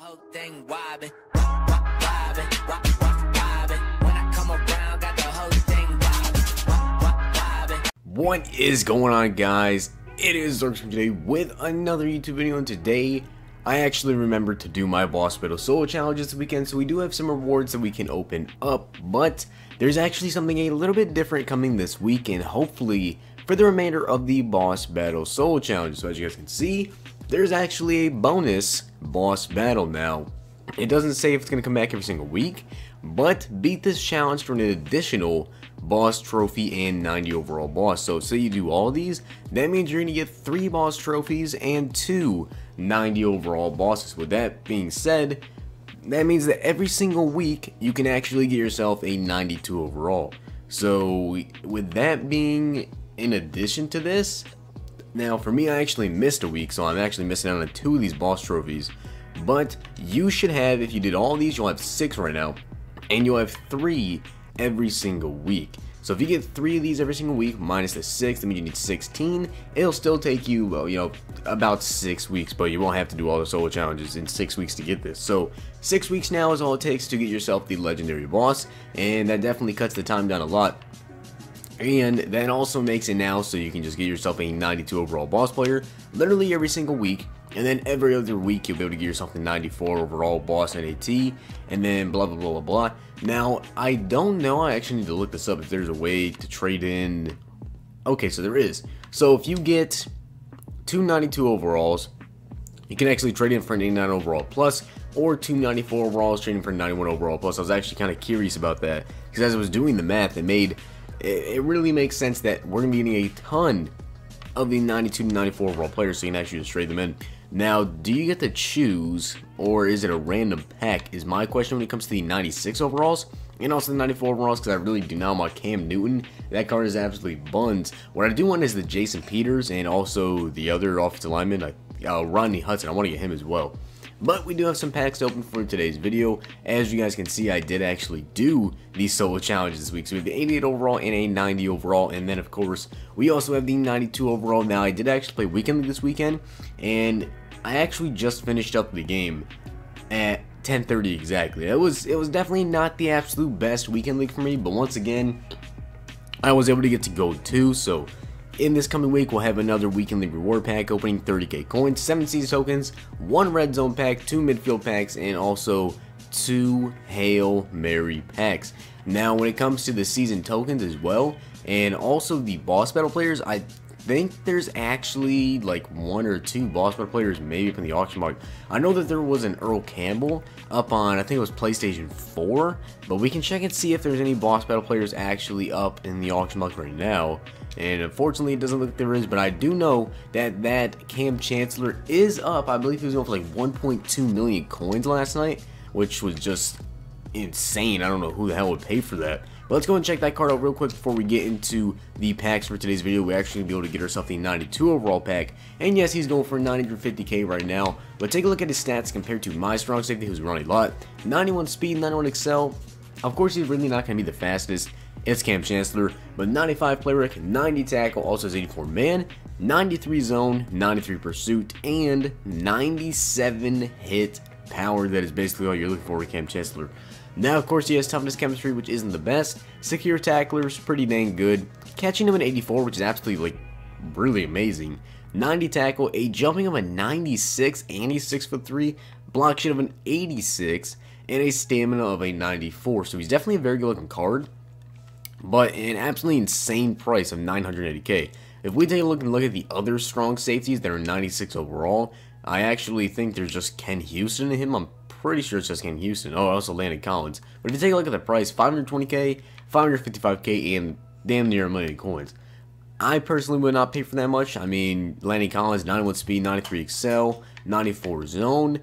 whole thing wobbin', wobbin', wobbin'. When I come around, got the whole thing wobbin'. What is going on, guys? It is Zirksee today with another YouTube video, and today I actually remembered to do my boss battle solo challenges this weekend, so we do have some rewards that we can open up, but there's actually something a little bit different coming this week, and hopefully for the remainder of the boss battle solo challenge. So as you guys can see, there's actually a bonus boss battle now. It doesn't say if it's going to come back every single week, but beat this challenge for an additional boss trophy and 90 overall boss. So say you do all these, that means you're going to get 3 boss trophies and 2 90 overall bosses. With that being said, that means that every single week you can actually get yourself a 92 overall. So with that being in addition to this, now for me, I actually missed a week, so I'm actually missing out on 2 of these boss trophies. But you should have, if you did all these, you'll have 6 right now, and you'll have 3 every single week. So if you get 3 of these every single week minus the 6, that means you need 16. It'll still take you, well, you know, about 6 weeks, but you won't have to do all the solo challenges in 6 weeks to get this. So 6 weeks now is all it takes to get yourself the legendary boss, and that definitely cuts the time down a lot. And that also makes it now so you can just get yourself a 92 overall boss player literally every single week, and then every other week you'll be able to get yourself a 94 overall boss NAT, and then blah blah blah blah blah. Now I don't know, I actually need to look this up if there's a way to trade in. Okay, so there is. So if you get 292 overalls, you can actually trade in for an 89 overall plus, or 294 overalls trading for 91 overall plus. I was actually kind of curious about that, because as I was doing the math, it really makes sense that we're going to be getting a ton of the 92 to 94 overall players, so you can actually just trade them in. Now, do you get to choose, or is it a random pack, is my question when it comes to the 96 overalls, and also the 94 overalls, because I really do not want Cam Newton. That card is absolutely buns. What I do want is the Jason Peters, and also the other offensive lineman, Rodney Hudson. I want to get him as well. But we do have some packs to open for today's video. As you guys can see, I did actually do these solo challenges this week. So we have the 88 overall and a 90 overall, and then of course we also have the 92 overall. Now I did actually play Weekend League this weekend, and I actually just finished up the game at 10:30 exactly. It was definitely not the absolute best Weekend League for me, but once again I was able to get to gold 2. So in this coming week, we'll have another Weekend League reward pack opening 30k coins, 7 season tokens, 1 red zone pack, 2 midfield packs, and also 2 Hail Mary packs. Now, when it comes to the season tokens as well, and also the boss battle players, I think there's actually like 1 or 2 boss battle players maybe up in the auction block. I know that there was an Earl Campbell up on, I think it was PlayStation 4, but we can check and see if there's any boss battle players actually up in the auction block right now. And unfortunately it doesn't look like there is, but I do know that Cam Chancellor is up. I believe he was going for like 1.2 million coins last night, which was just insane. I don't know who the hell would pay for that. But let's go and check that card out real quick before we get into the packs for today's video. We're actually going to be able to get ourselves a 92 overall pack. And yes, he's going for 950k right now. But take a look at his stats compared to my strong safety, who's running a lot. 91 speed, 91 excel. Of course, he's really not going to be the fastest. It's Cam Chancellor, but 95 play rec, 90 tackle, also has 84 man, 93 zone, 93 pursuit, and 97 hit power. That is basically all you're looking for with Cam Chancellor. Now, of course, he has toughness chemistry, which isn't the best. Secure tacklers, pretty dang good. Catching him at 84, which is absolutely, like, really amazing. 90 tackle, a jumping of a 96, and he's 6'3", block shit of an 86, and a stamina of a 94. So he's definitely a very good looking card, but an absolutely insane price of 980k. If we take a look at the other strong safeties that are 96 overall, I actually think there's just Ken Houston in him. I'm pretty sure it's just Ken Houston. Oh, also Landon Collins. But if you take a look at the price, 520k, 555k, and damn near a million coins. I personally would not pay for that much. I mean, Landon Collins, 91 speed, 93 excel, 94 zone.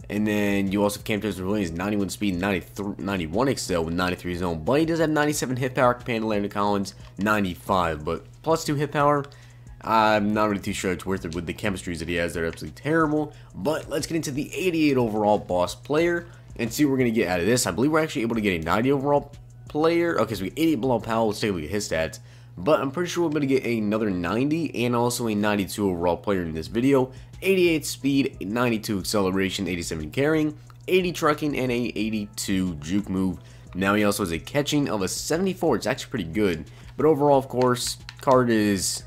And then you also have Cam Chancellor, 91 speed, 91 excel with 93 zone. But he does have 97 hit power compared to Landon Collins, 95. But plus 2 hit power, I'm not really too sure it's worth it with the chemistries that he has. They're absolutely terrible. But let's get into the 88 overall boss player and see what we're going to get out of this. I believe we're actually able to get a 90 overall player. Okay, so we get 88 below Powell. Let's take a look at his stats. but I'm pretty sure we're going to get another 90 and also a 92 overall player in this video. 88 speed, 92 acceleration, 87 carrying, 80 trucking, and a 82 juke move. Now he also has a catching of a 74. It's actually pretty good, but overall, of course, card is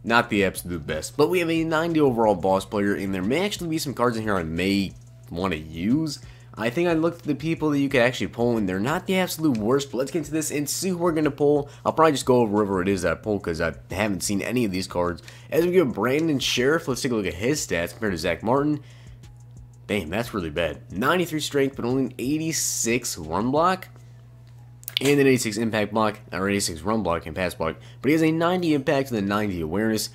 not the absolute best. But we have a 90 overall boss player, and there may actually be some cards in here I may want to use. I think I looked at the people that you could actually pull, and they're not the absolute worst, but let's get into this and see who we're going to pull. I'll probably just go over whoever it is that I pull, because I haven't seen any of these cards. As we get Brandon Sheriff, let's take a look at his stats compared to Zach Martin. Damn, that's really bad. 93 strength, but only an 86 run block, and an 86 impact block, or 86 run block and pass block. But he has a 90 impact and a 90 awareness,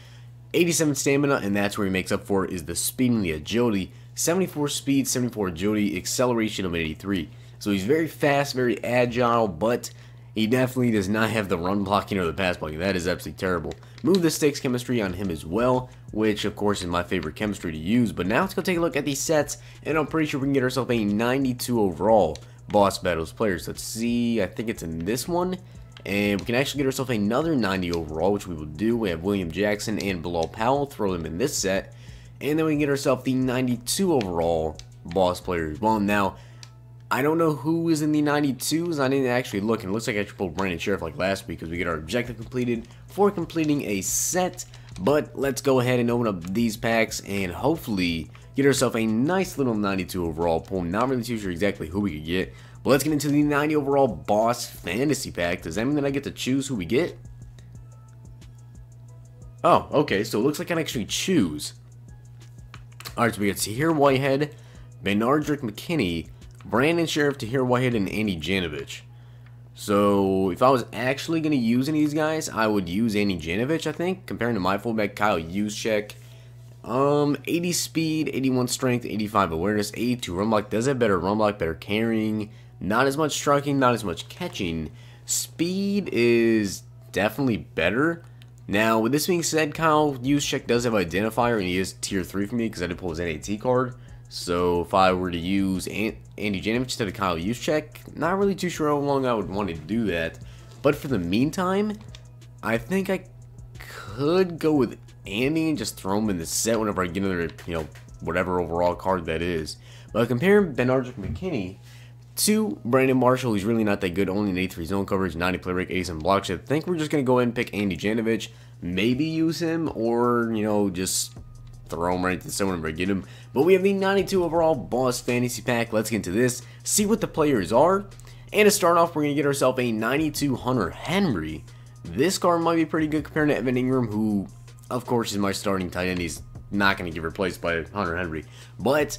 87 stamina, and that's where he makes up for it is the speed and the agility. 74 speed, 74 agility, acceleration of 83. So he's very fast, very agile, but he definitely does not have the run blocking or the pass blocking. That is absolutely terrible. Move the sticks chemistry on him as well, which of course is my favorite chemistry to use. But now let's go take a look at these sets, and I'm pretty sure we can get ourselves a 92 overall boss battles players. Let's see, I think it's in this one. And we can actually get ourselves another 90 overall, which we will do. We have William Jackson and Bilal Powell, throw them in this set. And then we can get ourselves the 92 overall boss players. Well, now, I don't know who is in the 92s. I didn't actually look, and it looks like I actually pulled Brandon Sheriff like last week because we get our objective completed for completing a set. But let's go ahead and open up these packs and hopefully get ourselves a nice little 92 overall pull. Not really too sure exactly who we could get. But let's get into the 90 overall boss fantasy pack. Does that mean that I get to choose who we get? Oh, okay, so it looks like I can actually choose. Alright, so we got Tahir Whitehead, Benardrick McKinney, Brandon Sheriff, Tahir Whitehead, and Andy Janovich. So, if I was actually going to use any of these guys, I would use Andy Janovich, I think, comparing to my fullback, Kyle Juszczyk. 80 speed, 81 strength, 85 awareness, 82 run block. Does have better run block, better carrying, not as much striking, not as much catching. Speed is definitely better. Now, with this being said, Kyle Juszczyk does have identifier, and he is tier 3 for me because I did pull his NAT card. So, if I were to use Andy Janovich instead of Kyle Juszczyk, not really too sure how long I would want to do that. But for the meantime, I think I could go with Andy and just throw him in the set whenever I get another, whatever overall card that is. But comparing Benardrick McKinney to Brandon Marshall, who's really not that good, only an 83 zone coverage, 90 play rate, 87 block shot. I think we're just going to go ahead and pick Andy Janovich, maybe use him, or, just throw him right to someone whenever I get him. But we have the 92 overall boss fantasy pack. Let's get into this, see what the players are. And to start off, we're going to get ourselves a 92 Hunter Henry. This card might be pretty good compared to Evan Ingram, who, of course, is my starting tight end. He's not going to get replaced by Hunter Henry. But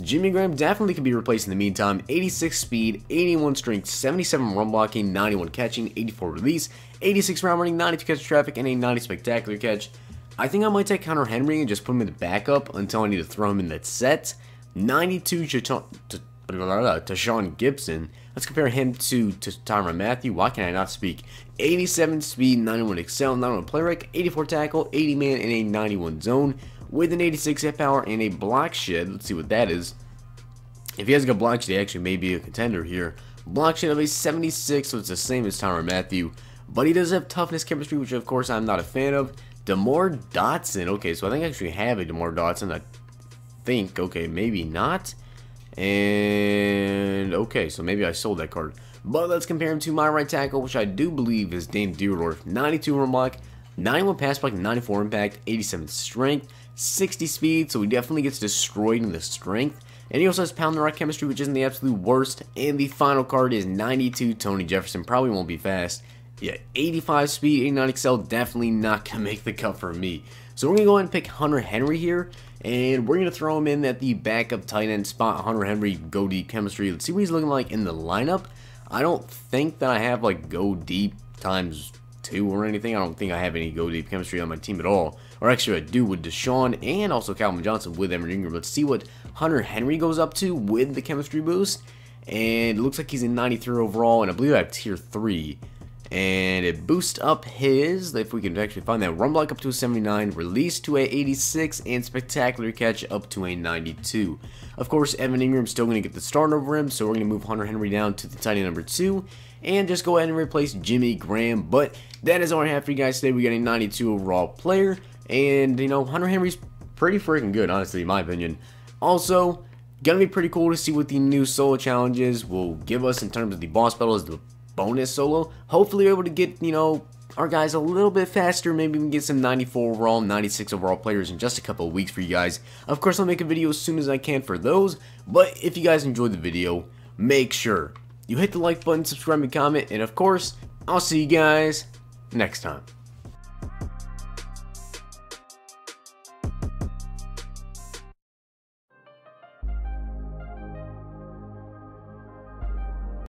Jimmy Graham definitely can be replaced in the meantime. 86 speed, 81 strength, 77 run blocking, 91 catching, 84 release, 86 round running, 92 catch traffic, and a 90 spectacular catch. I think I might take Hunter Henry and just put him in the backup until I need to throw him in that set. 92 Tashawn Gibson. Let's compare him to Tyrann Mathieu. Why can I not speak? 87 speed, 91 excel, 91 play rate, 84 tackle, 80 man, and a 91 zone with an 86 hit power and a block shed. Let's see what that is. If he has a good block shed, he actually may be a contender here. Block shed of a 76, so it's the same as Tyrann Mathieu. But he does have toughness chemistry, which of course I'm not a fan of. DeMar Dotson. Okay, so I think I actually have a DeMar Dotson. I think. Okay, maybe not. And okay, so maybe I sold that card. But let's compare him to my right tackle, which I do believe is Dame Deerdorf. 92 run block, 91 pass block, 94 impact, 87 strength, 60 speed, so he definitely gets destroyed in the strength. And he also has pound the rock chemistry, which isn't the absolute worst. And the final card is 92 Tony Jefferson. Probably won't be fast. Yeah, 85 speed, 89 excel, definitely not going to make the cut for me. So we're going to go ahead and pick Hunter Henry here. And we're going to throw him in at the backup tight end spot. Hunter Henry, go deep chemistry. Let's see what he's looking like in the lineup. I don't think that I have like go deep times 2 or anything. I don't think I have any go deep chemistry on my team at all. Or actually I do with Deshaun and also Calvin Johnson with Evan Ingram. Let's see what Hunter Henry goes up to with the chemistry boost. And it looks like he's in 93 overall, and I believe I have tier 3. And it boosts up his, if we can actually find that, run block up to a 79, release to a 86, and spectacular catch up to a 92. Of course, Evan Ingram's still going to get the start over him, so we're going to move Hunter Henry down to the tight end number 2, and just go ahead and replace Jimmy Graham. But that is all I have for you guys today. We got a 92 overall player, and, you know, Hunter Henry's pretty freaking good, honestly, in my opinion. Also, gonna be pretty cool to see what the new solo challenges will give us in terms of the boss battles, the bonus solo. Hopefully we're able to get, you know, our guys a little bit faster. Maybe we can get some 94 overall, 96 overall players in just a couple of weeks for you guys. Of course, I'll make a video as soon as I can for those. But if you guys enjoyed the video, make sure you hit the like button, subscribe, and comment. And of course, I'll see you guys next time.